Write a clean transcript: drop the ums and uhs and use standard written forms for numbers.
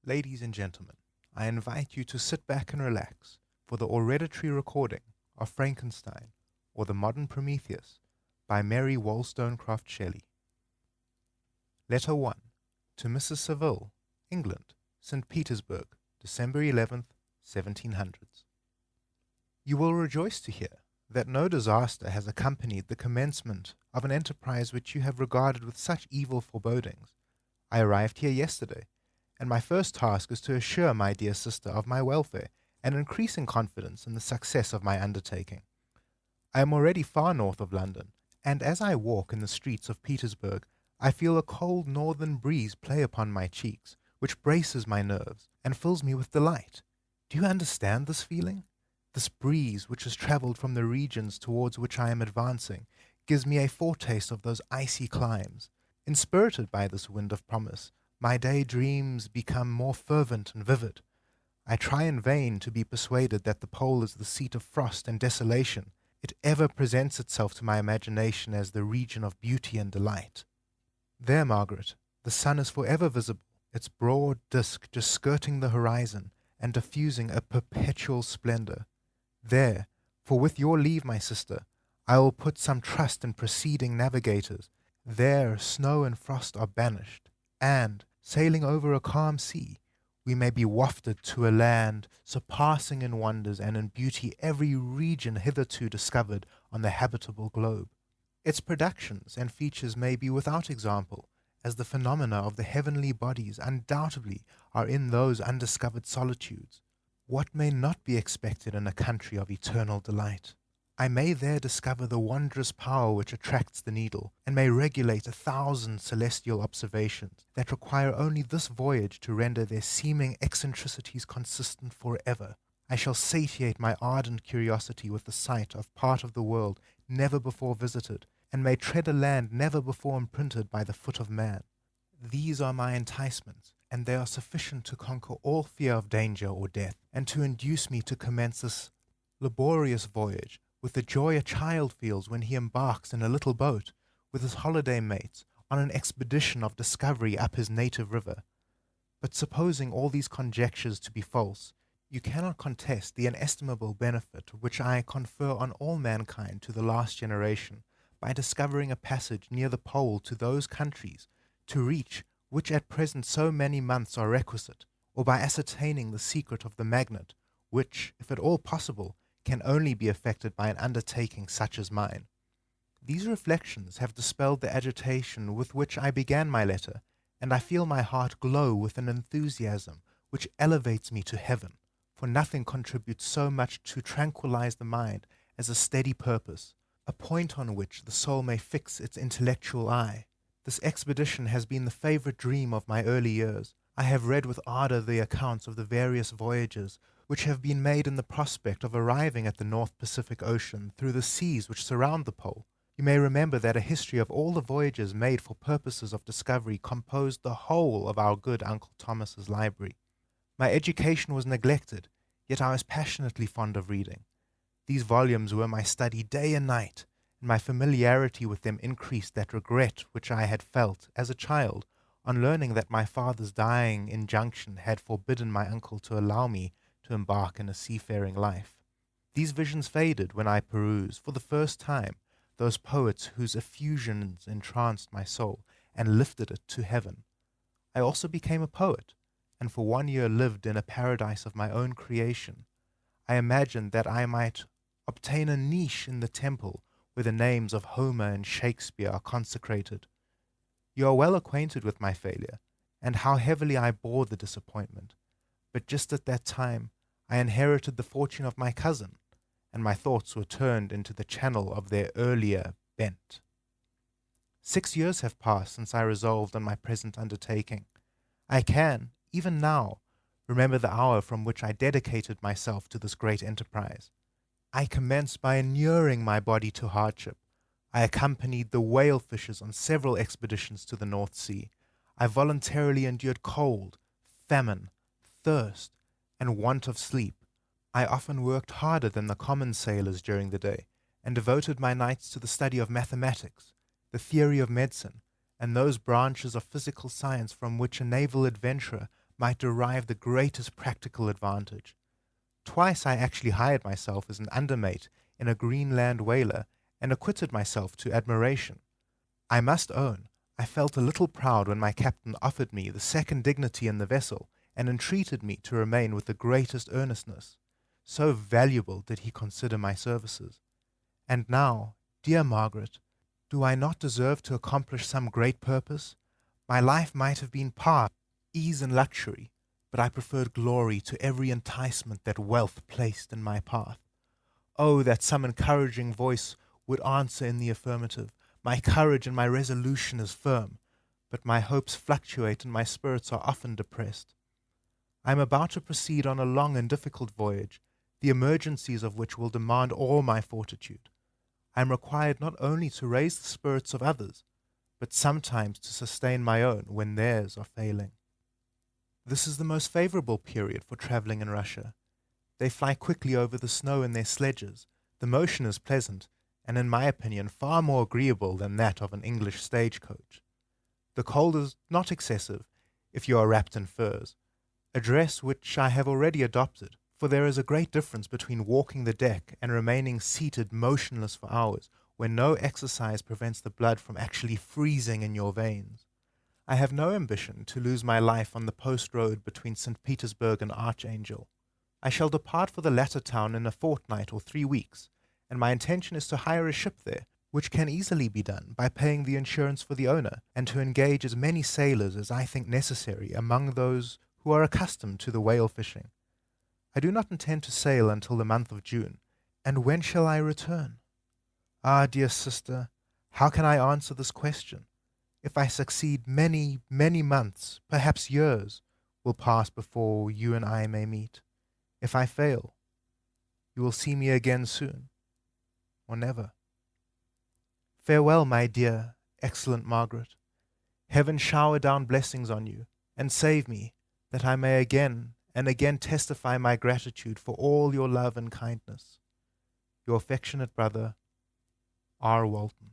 Ladies and gentlemen, I invite you to sit back and relax for the Aureaditry recording of Frankenstein or the Modern Prometheus by Mary Wollstonecraft Shelley. Letter 1 to Mrs. Saville, England, St. Petersburg, December 11th, 1700s. You will rejoice to hear that no disaster has accompanied the commencement of an enterprise which you have regarded with such evil forebodings. I arrived here yesterday, and my first task is to assure my dear sister of my welfare and increasing confidence in the success of my undertaking. I am already far north of London, and as I walk in the streets of Petersburg, I feel a cold northern breeze play upon my cheeks, which braces my nerves and fills me with delight. Do you understand this feeling? This breeze, which has travelled from the regions towards which I am advancing, gives me a foretaste of those icy climes. Inspirited by this wind of promise, my day-dreams become more fervent and vivid. I try in vain to be persuaded that the pole is the seat of frost and desolation. It ever presents itself to my imagination as the region of beauty and delight. There, Margaret, the sun is forever visible, its broad disk just skirting the horizon and diffusing a perpetual splendor. There, for with your leave, my sister, I will put some trust in preceding navigators. There snow and frost are banished, and, sailing over a calm sea, we may be wafted to a land surpassing in wonders and in beauty every region hitherto discovered on the habitable globe. Its productions and features may be without example, as the phenomena of the heavenly bodies undoubtedly are in those undiscovered solitudes. What may not be expected in a country of eternal delight? I may there discover the wondrous power which attracts the needle, and may regulate 1,000 celestial observations that require only this voyage to render their seeming eccentricities consistent forever. I shall satiate my ardent curiosity with the sight of part of the world never before visited, and may tread a land never before imprinted by the foot of man. These are my enticements, and they are sufficient to conquer all fear of danger or death, and to induce me to commence this laborious voyage with the joy a child feels when he embarks in a little boat with his holiday mates on an expedition of discovery up his native river. But supposing all these conjectures to be false, you cannot contest the inestimable benefit which I confer on all mankind to the last generation, by discovering a passage near the pole to those countries, to reach which at present so many months are requisite, or by ascertaining the secret of the magnet, which, if at all possible, can only be effected by an undertaking such as mine. These reflections have dispelled the agitation with which I began my letter, and I feel my heart glow with an enthusiasm which elevates me to heaven, for nothing contributes so much to tranquilize the mind as a steady purpose, a point on which the soul may fix its intellectual eye. This expedition has been the favorite dream of my early years. I have read with ardor the accounts of the various voyages which have been made in the prospect of arriving at the North Pacific Ocean through the seas which surround the pole. You may remember that a history of all the voyages made for purposes of discovery composed the whole of our good Uncle Thomas's library. My education was neglected, yet I was passionately fond of reading. These volumes were my study day and night, and my familiarity with them increased that regret which I had felt, as a child, on learning that my father's dying injunction had forbidden my uncle to allow me to embark in a seafaring life. These visions faded when I perused, for the first time, those poets whose effusions entranced my soul and lifted it to heaven. I also became a poet, and for 1 year lived in a paradise of my own creation. I imagined that I might obtain a niche in the temple where the names of Homer and Shakespeare are consecrated. You are well acquainted with my failure, and how heavily I bore the disappointment. But just at that time I inherited the fortune of my cousin, and my thoughts were turned into the channel of their earlier bent. 6 years have passed since I resolved on my present undertaking. I can, even now, remember the hour from which I dedicated myself to this great enterprise. I commenced by inuring my body to hardship. I accompanied the whale fishers on several expeditions to the North Sea. I voluntarily endured cold, famine, thirst, and want of sleep. I often worked harder than the common sailors during the day, and devoted my nights to the study of mathematics, the theory of medicine, and those branches of physical science from which a naval adventurer might derive the greatest practical advantage. Twice I actually hired myself as an undermate in a Greenland whaler and acquitted myself to admiration. I must own, I felt a little proud when my captain offered me the second dignity in the vessel and entreated me to remain with the greatest earnestness. So valuable did he consider my services. And now, dear Margaret, do I not deserve to accomplish some great purpose? My life might have been part ease and luxury, but I preferred glory to every enticement that wealth placed in my path. Oh, that some encouraging voice would answer in the affirmative. My courage and my resolution is firm, but my hopes fluctuate and my spirits are often depressed. I am about to proceed on a long and difficult voyage, the emergencies of which will demand all my fortitude. I am required not only to raise the spirits of others, but sometimes to sustain my own when theirs are failing. This is the most favorable period for traveling in Russia. They fly quickly over the snow in their sledges, the motion is pleasant, and in my opinion far more agreeable than that of an English stagecoach. The cold is not excessive if you are wrapped in furs, a dress which I have already adopted, for there is a great difference between walking the deck and remaining seated motionless for hours, when no exercise prevents the blood from actually freezing in your veins. I have no ambition to lose my life on the post road between St. Petersburg and Archangel. I shall depart for the latter town in a fortnight or 3 weeks, and my intention is to hire a ship there, which can easily be done by paying the insurance for the owner, and to engage as many sailors as I think necessary among those who are accustomed to the whale fishing. I do not intend to sail until the month of June, and when shall I return? Ah, dear sister, how can I answer this question? If I succeed, many, many months, perhaps years, will pass before you and I may meet. If I fail, you will see me again soon, or never. Farewell, my dear, excellent Margaret. Heaven shower down blessings on you, and save me, that I may again and again testify my gratitude for all your love and kindness. Your affectionate brother, R. Walton.